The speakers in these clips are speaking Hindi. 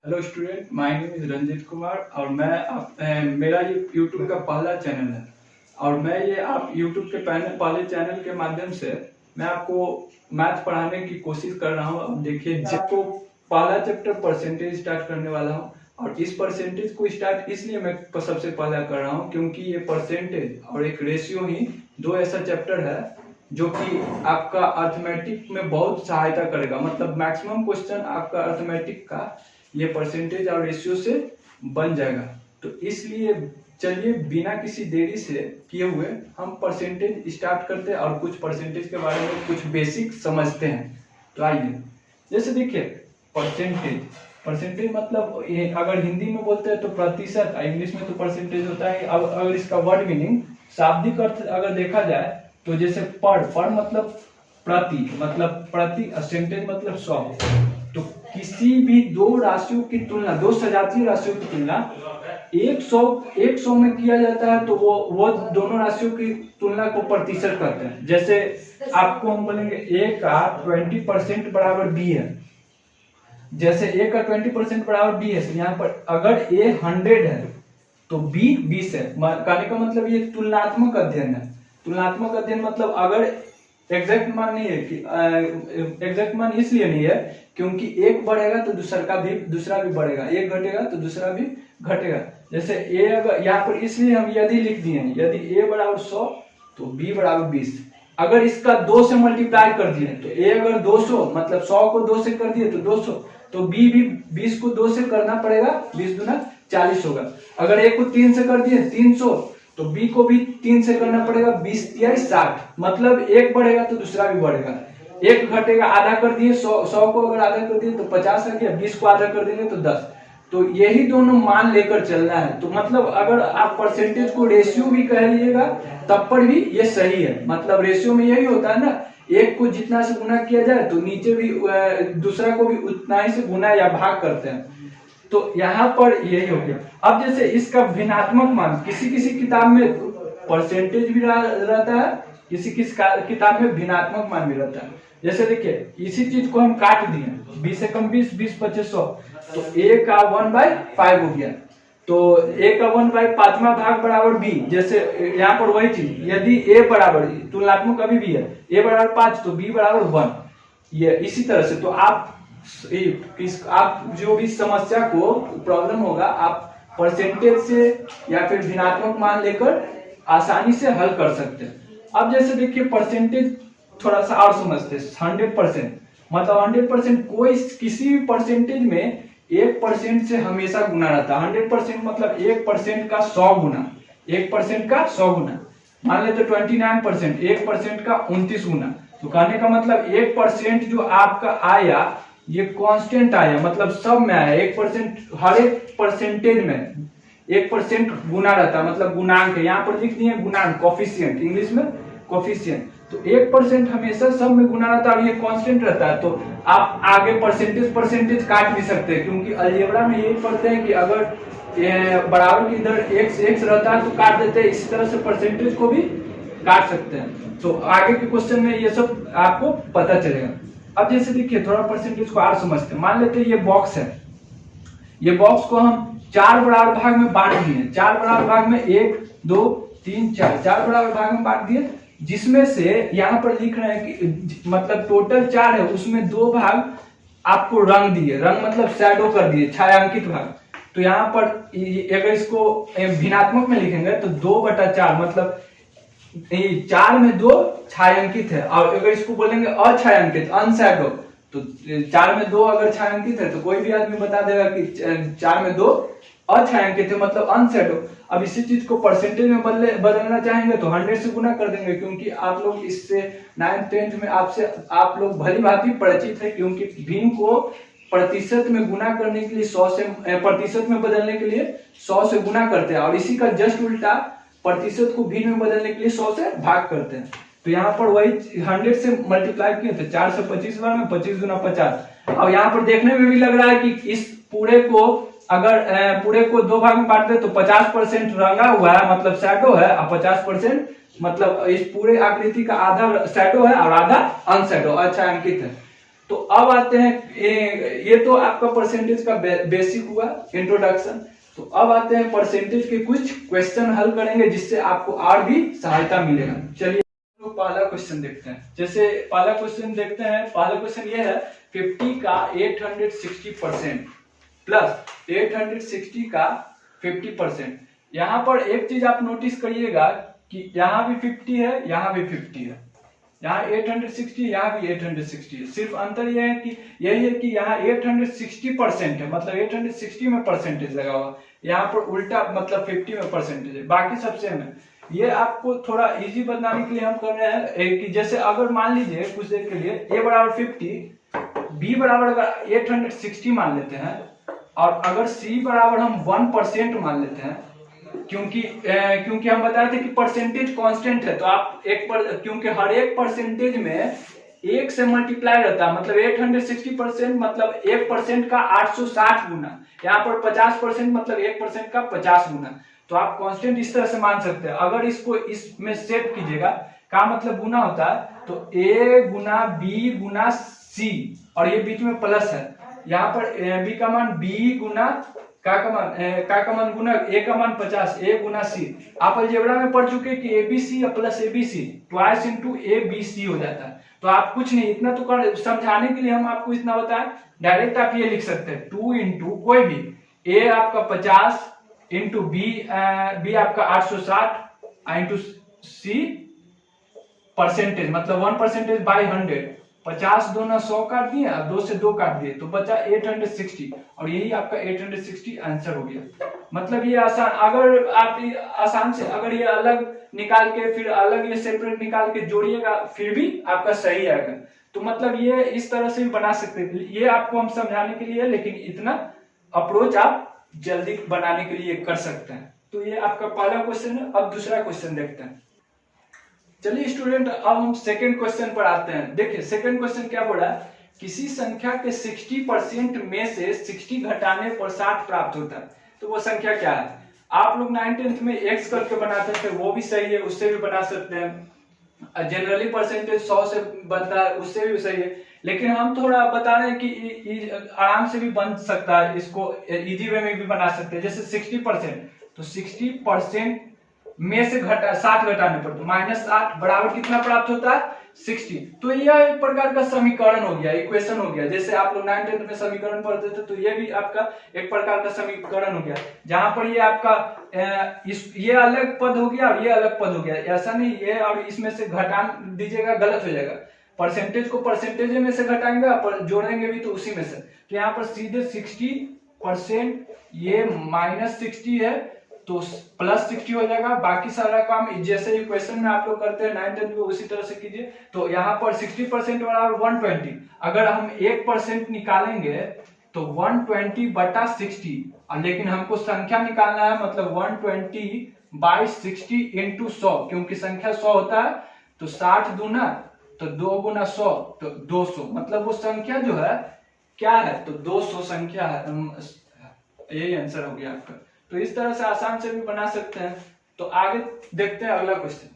Hello student, my name is Ranjit Kumar और मेरा ये यूट्यूब का पहला चैनल है। और मैं ये आप यूट्यूब के पहले चैनल के माध्यम से मैं आपको मैथ पढ़ाने की कोशिश कर रहा हूँ। अब देखिए, जिसको पहला चैप्टर परसेंटेज स्टार्ट करने वाला हूँ और इस परसेंटेज को स्टार्ट इसलिए मैं सबसे पहला कर रहा हूँ क्योंकि ये परसेंटेज और एक रेशियो ही दो ऐसा चैप्टर है जो कि आपका अर्थमेटिक में बहुत सहायता करेगा। मतलब मैक्सिमम क्वेश्चन आपका अर्थमेटिक का ये परसेंटेज और रेशियो से बन जाएगा। तो इसलिए चलिए बिना किसी देरी से किए हुए हम परसेंटेज स्टार्ट करते हैं और कुछ परसेंटेज के बारे में कुछ बेसिक समझते हैं। तो आइए, जैसे देखिए परसेंटेज मतलब अगर हिंदी में बोलते हैं तो प्रतिशत, इंग्लिश में तो परसेंटेज होता है। अब अगर इसका वर्ड मीनिंग शाब्दिक अर्थ अगर देखा जाए तो जैसे पर मतलब प्रति, मतलब प्रति, परसेंटेज मतलब 100। तो किसी भी दो राशियों की तुलना, दो सजातीय राशियों की तुलना 100 में किया जाता है तो वो दोनों राशियों की तुलना को प्रतिशत कहते हैं। जैसे आपको हम बोलेंगे a का 20% बराबर b है। जैसे a का 20% बराबर b है, तो यहाँ पर अगर a 100 है तो b 20 है। कहने का मतलब ये तुलनात्मक अध्ययन है। तुलनात्मक अध्ययन मतलब अगर एग्जैक्ट मान नहीं है कि एग्जैक्ट मान इसलिए नहीं है क्योंकि एक बढ़ेगा तो दूसरा भी बढ़ेगा, एक घटेगा तो दूसरा भी घटेगा। जैसे a अगर यहाँ पर इसलिए हम यदि लिख दिए हैं, यदि a बराबर 100 तो b बराबर 20। अगर इसका 2 से मल्टीप्लाई कर दिए तो a अगर 200 मतलब 100 को 2 से कर दिए तो 200, तो b भी 20 को 2 से करना पड़ेगा, 20 दूना 40 होगा। अगर a को 3 से कर दिए 300 तो b को भी 3 से करना पड़ेगा, 20 तिया 60। मतलब एक बढ़ेगा तो दूसरा भी बढ़ेगा, एक घटेगा, आधा कर दिए 100 को अगर आधा कर दिए तो 50 आ गया, 20 को आधा कर देंगे तो 10। तो यही दोनों मान लेकर चलना है। तो मतलब अगर आप परसेंटेज को रेशियो भी कह लीजिएगा तब पर भी ये सही है। मतलब रेशियो में यही होता है ना, एक को जितना से गुना किया जाए तो नीचे भी दूसरा को भी उतना ही से गुना या भाग करते हैं। तो यहाँ पर यही हो गया। अब जैसे इसका भिन्नात्मक मान किसी किसी किताब में परसेंटेज भी रहता है, किसी किसी किताब में भिन्नात्मक मान भी रहता है। जैसे देखिए, इसी चीज को हम काट दिए, 20 से कम 20, 20 25 100, तो a का 1/5 हो गया। तो a का 1/5 भाग बराबर b। जैसे यहाँ पर वही चीज, यदि a बराबर, तुलनात्मक अभी भी है, a बराबर 5 तो b बराबर 1। ये इसी तरह से तो आप जो भी समस्या को प्रॉब्लम होगा आप परसेंटेज से या फिर भिन्नात्मक मान लेकर आसानी से हल कर सकते हैं। अब जैसे देखिए परसेंटेज थोड़ा सा और समझते हैं। 100% मतलब 100% कोई किसी भी परसेंटेज में 1% से हमेशा गुना रहता है। 100% मतलब 1% का 100 गुना, 1% का 100 गुना। मान लेते 29%, 1% का 29 गुना। तो कहने का मतलब 1% जो आपका आया ये कांस्टेंट आया, मतलब सब में आया। 1% हर एक परसेंटेज में 1% गुना रहता है, मतलब गुणांक है। यहाँ पर लिख दिए गुणांक, कोफिशिएंट, इंग्लिश में कोफिशिएंट। तो 1% हमेशा सब में गुना रहता है और ये कांस्टेंट रहता है। तो आप आगे परसेंटेज काट भी सकते हैं, क्योंकि अलजेब्रा में यही पढ़ते हैं कि अगर बराबर की इधर x रहता है तो काट देते हैं, इसी तरह से परसेंटेज को भी काट सकते हैं। तो आगे के क्वेश्चन में ये सब आपको पता चलेगा। अब जैसे देखिए थोड़ा परसेंटेज को और समझते हैं। मान लेते हैं ये बॉक्स है, ये बॉक्स को हम 4 बराबर भाग में बांट दिए। 4 बराबर भाग में 1 2 3 4, 4 बराबर भाग में बांट दिए, जिसमें से यहाँ पर लिख रहे हैं कि मतलब टोटल 4 है, उसमें 2 भाग आपको रंग दिए, रंग मतलब शैडो कर दिए, छायांकित भाग। तो यहाँ पर अगर इसको भिन्नात्मक में लिखेंगे तो 2/4 मतलब 4 में 2 छायांकित है। और अगर इसको बोलेंगे अछायांकित, अनशैडो, तो 4 में 2 अगर छायांकित है तो कोई भी आदमी बता देगा कि 4 में 2 अछायांकित है, मतलब अनशैडो। अब इसी चीज को परसेंटेज में बदलना चाहेंगे तो 100 से गुना कर देंगे, क्योंकि आप लोग इससे 9th 10th में आप लोग भली भांति परिचित है। क्योंकि भिन्न को प्रतिशत में गुना करने के लिए 100 से, प्रतिशत में बदलने के लिए 100 से गुना करते हैं, और इसी का जस्ट उल्टा प्रतिशत को भिन्न में बदलने के लिए 100 से भाग करते हैं। तो यहाँ पर वही 100 से मल्टीप्लाई किए थे, 4 से 25 बार में 25 गुना 50। अब यहाँ पर देखने में भी लग रहा है कि इस पूरे को अगर पूरे को 2 भाग में बांट दे तो 50% रंगा हुआ है, मतलब शैडो है, और 50% मतलब इस पूरे आकृति का आधा शैडो है और आधा अनशैडो, अच्छा अंकित है। तो अब आते हैं ये तो आपका परसेंटेज का बेसिक हुआ इंट्रोडक्शन। तो अब आते हैं परसेंटेज के कुछ क्वेश्चन हल करेंगे जिससे आपको और भी सहायता मिलेगा। चलिए तो पहला क्वेश्चन देखते हैं। जैसे पहला क्वेश्चन देखते हैं, पहला क्वेश्चन ये है 50 का 860% प्लस 860 का 50%। यहाँ पर एक चीज आप नोटिस करिएगा कि यहाँ भी 50 है, यहाँ भी 50 है, यहाँ 860, यहाँ भी 860 है। सिर्फ अंतर यह है कि यही है कि यहाँ 860% है, मतलब 860 में परसेंटेज लगा हुआ, यहाँ पर उल्टा मतलब 50 में परसेंटेज है, बाकी सब सेम है। ये आपको थोड़ा इजी बनाने के लिए हम कर रहे हैं कि जैसे अगर मान लीजिए कुछ देर के लिए a बराबर 50, b बराबर अगर 860 मान लेते हैं और अगर c बराबर हम 1% मान लेते हैं, क्योंकि हम बताए थे कि परसेंटेज कांस्टेंट है, तो आप क्योंकि हर एक परसेंटेज में एक से मल्टीप्लाई रहता है, मतलब 860% मतलब 1% का 860 गुना, यहाँ पर 50% मतलब 1% का 50 गुना। तो आप कांस्टेंट इस तरह से मान सकते हैं। अगर इसको इसमें सेट कीजिएगा, का मतलब गुना होता है, तो a Guna b Guna c और ये बीच में प्लस है, यहाँ पर b का मान b गुना का मान गुना a का मान 50, a गुना c। आप अलजेब्रा में पढ़ चुके कि abc या plus abc twice into abc हो जाता है। तो आप कुछ नहीं, इतना तो कर समझाने के लिए हम आपको इतना बताएं, डायरेक्ट आप ये लिख सकते हैं 2 इंटू कोई भी, a आपका 50 इंटू b आपका 860 इंटू c परसेंटेज मतलब 1% बाई 100, 50 दो ना 100 काट दिए और 2 से 2 काट दिए तो बचा 860 और यही आपका 860 आंसर हो गया। मतलब ये आसान, अगर आप आसान से अगर ये अलग निकाल के फिर अलग ये सेपरेट निकाल के जोड़िएगा फिर भी आपका सही आएगा। तो मतलब ये इस तरह से भी बना सकते हैं, ये आपको हम समझाने के लिए, लेकिन इतना अप्रोच आप जल्दी बनाने के लिए कर सकते हैं। तो ये आपका पहला क्वेश्चन है। अब दूसरा क्वेश्चन देखते हैं। चलिए स्टूडेंट, अब हम सेकंड क्वेश्चन पर आते हैं। देखिए सेकंड क्वेश्चन क्या बोला, किसी संख्या के 60% में से 60 घटाने पर 60 प्राप्त होता है, तो वो संख्या क्या है? आप लोग 9th-10th में x करके बनाते थे, वो भी सही है, उससे भी बना सकते हैं। जनरली परसेंटेज 100 से बनता है, उससे भी सही है, लेकिन हम थोड़ा बता रहे हैं कि आराम से भी बन सकता है, इसको इजी वे में भी बना सकते हैं। जैसे 60%, तो 60% में से 60 घटाने पर तो -60 बराबर कितना प्राप्त होता है? 60। तो यह एक प्रकार का समीकरण हो गया, इक्वेशन हो गया। जैसे आप लोग 9th-10th में समीकरण पढ़ते थे, तो ये भी आपका एक प्रकार का समीकरण हो गया, जहां पर ये आपका ये अलग पद हो गया और ये अलग पद हो गया। ऐसा नहीं ये और इसमें से घटा दीजिएगा, गलत हो जाएगा। परसेंटेज को परसेंटेज में से घटाएंगे और जोड़ेंगे भी तो उसी में से। तो यहाँ पर सीधे 60%, ये -60 है तो +60 हो जाएगा। बाकी सारा काम जैसे इक्वेशन में आप लोग करते हैं 9th-10th में, उसी तरह से कीजिए। तो यहाँ पर 60% बराबर 120, अगर हम 1% निकालेंगे तो 120 बटा 60, लेकिन हमको संख्या निकालना है, मतलब 120 बाई 60 इंटू 100, क्योंकि संख्या 100 होता है, तो 60 दूना तो 2 गुना 100 तो 200, मतलब वो संख्या जो है क्या है, तो 200 संख्या है। यही आंसर हो गया आपका। तो इस तरह से आसान से भी बना सकते हैं। तो आगे देखते हैं अगला क्वेश्चन।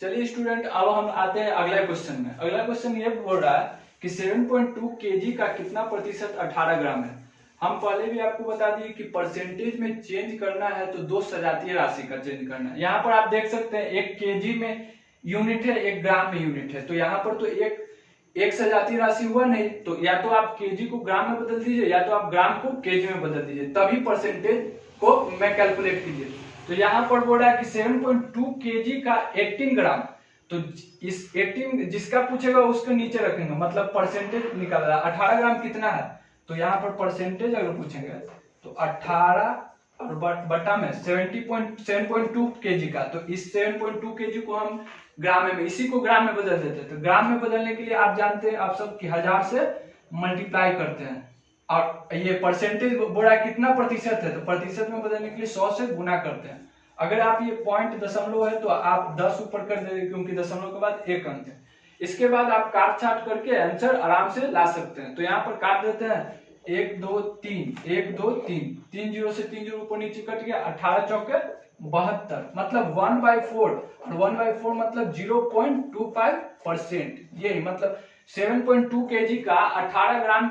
चलिए स्टूडेंट, अब हम आते हैं अगला क्वेश्चन में। अगला क्वेश्चन ये बोल रहा है कि 7.2 केजी का कितना प्रतिशत 18 ग्राम है। हम पहले भी आपको बता दिए कि परसेंटेज में चेंज करना है तो 2 सजातीय राशि का चेंज करना है। यहाँ पर आप देख सकते हैं 1 केजी में यूनिट है, 1 ग्राम में यूनिट है, तो यहाँ पर तो एक सजातीय राशि हुआ नहीं, तो या तो आप केजी को ग्राम में बदल दीजिए या तो आप ग्राम को केजी में बदल दीजिए, तभी परसेंटेज को मैं कैलकुलेट कीजिए। तो यहाँ पर बोल रहा है कि 7.2 केजी का 18 ग्राम, तो इस 18 जिसका पूछेगा उसके नीचे रखेंगे, मतलब परसेंटेज निकल रहा है। 18 ग्राम कितना है, तो यहाँ पर परसेंटेज अगर पूछेंगे तो 18 और बटा में 7.2 केजी का, तो इस 7.2 केजी को हम ग्राम में इसी को ग्राम में बदल देते हैं। तो ग्राम में बदलने के लिए आप जानते हैं आप सब कि 1000 से मल्टीप्लाई करते हैं, और ये परसेंटेज बोला कितना प्रतिशत है, तो प्रतिशत में बदलने के लिए 100 से गुना करते हैं। अगर आप ये पॉइंट दशमलव है तो आप 10 ऊपर कर देंगे, क्योंकि दशमलव के बाद 1 अंक है। इसके बाद आप काट छाट करके आंसर आराम से ला सकते हैं। तो यहाँ पर काट देते हैं 1 2 3 1 2 3 3 0 से 3 0 ऊपर नीचे कट गया, 18 चौके 72, मतलब 1/4, और 1/4 मतलब 0.25%। यही मतलब 7.2 kg का 18 ग्राम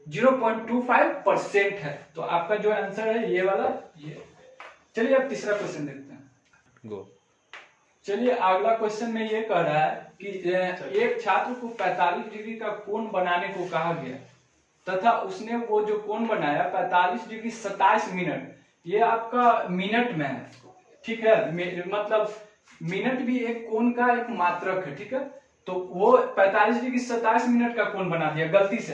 0.25% है। तो आपका जो आंसर है ये वाला ये। चलिए अब तीसरा क्वेश्चन देखते हैं। गो। चलिए अगला क्वेश्चन में ये कह रहा है कि एक छात्र को 45 डिग्री का कोण बनाने को कहा गया तथा उसने वो जो कोण बनाया 45 डिग्री 27 मिनट, ये आपका मिनट में है, ठीक है। मतलब मिनट भी एक कोण का एक मात्रक है, ठीक है। तो वो 45 डिग्री 27 मिनट का कोण बना दिया गलती से।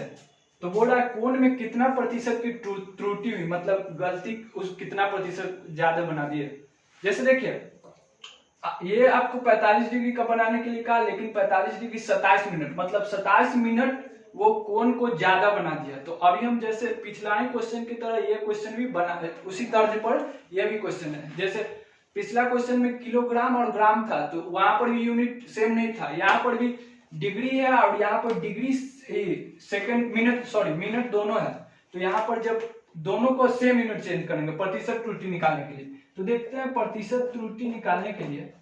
तो बोल रहा है कोण में कितना प्रतिशत की त्रुटि हुई, मतलब गलती उस कितना प्रतिशत ज्यादा बना दिए। जैसे देखिए ये आपको 45 डिग्री का बनाने के लिए कहा, लेकिन 45 डिग्री 27 मिनट, मतलब 27 मिनट वो कोण को ज्यादा बना दिया। तो अभी हम जैसे पिछला ही क्वेश्चन की तरह ये क्वेश्चन भी बना उसी तर्ज पर यह भी क्वेश्चन है। जैसे पिछला क्वेश्चन में किलोग्राम और ग्राम था, तो वहां पर भी यूनिट सेम नहीं था। यहाँ पर भी डिग्री है और यहाँ पर डिग्री सेकंड मिनट दोनों है। तो यहाँ पर जब दोनों को सेम यूनिट चेंज करेंगे प्रतिशत त्रुटि निकालने के लिए, तो देखते हैं प्रतिशत त्रुटि निकालने के लिए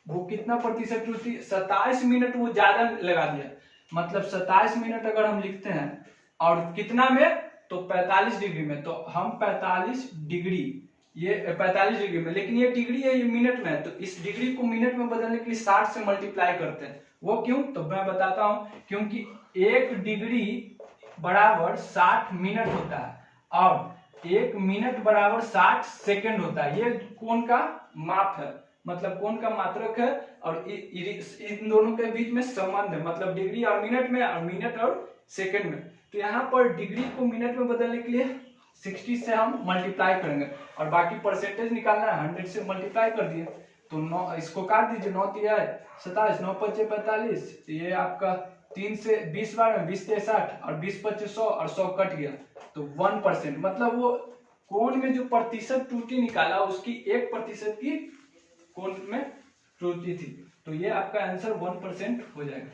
वो कितना प्रतिशत त्रुटि। 27 मिनट वो ज्यादा लगा दिया, मतलब 27 मिनट अगर हम लिखते हैं और कितना में, तो 45 डिग्री में, तो हम 45 डिग्री ये 45 डिग्री में, लेकिन ये डिग्री है ये मिनट में है। तो इस डिग्री को मिनट में बदलने के लिए 60 से मल्टीप्लाई करते हैं। वो क्यों, तो मैं बताता हूं। क्योंकि 1 डिग्री बराबर 60 मिनट होता है और 1 मिनट बराबर 60 सेकंड होता है। ये कोण का माप है, मतलब कोण का मात्रक है, और इन दोनों के बीच में संबंध है, मतलब डिग्री और मिनट में और मिनट और सेकंड में। तो यहाँ पर डिग्री को मिनट में बदलने के लिए 60 से हम मल्टीप्लाई करेंगे और बाकी परसेंटेज निकालना है, 100 से मल्टीप्लाई कर दिए। तो 9 इसको काट दीजिए, 9 तिया 27, 9 पचे 45, ये आपका 3 से 20 बार में 20 से 60 और 20 पचे 100 और 100 कट गया, तो 1%, मतलब वो कोण में जो प्रतिशत त्रुटि निकाला उसकी 1% की कोण में त्रुटि थी। तो ये आपका आंसर 1% हो जाएगा।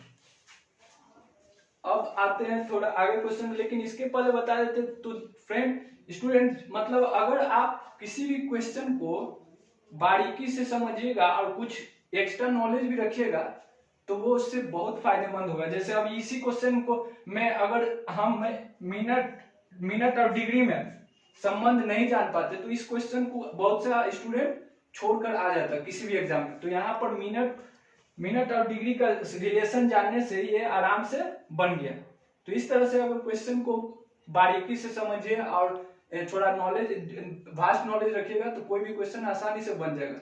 अब आते हैं थोड़ा आगे क्वेश्चन में, लेकिन इसके पहले बता देते तो फ्रेंड स्टूडेंट, मतलब अगर आप किसी भी क्वेश्चन को बारीकी से समझिएगा और कुछ एक्स्ट्रा नॉलेज भी रखिएगा तो वो उससे बहुत फायदेमंद होगा। जैसे अब इसी क्वेश्चन को मैं अगर हम मिनट और डिग्री में संबंध नहीं जान पाते तो इस क्वेश्चन को बहुत सा स्टूडेंट छोड़कर आ जाता किसी भी एग्जाम में। तो यहाँ पर मिनट और डिग्री का रिलेशन जानने से ये आराम से बन गया। तो इस तरह से अगर क्वेश्चन को बारीकी से समझिए और थोड़ा नॉलेज वास्ट नॉलेज रखिएगा तो कोई भी क्वेश्चन आसानी से बन जाएगा।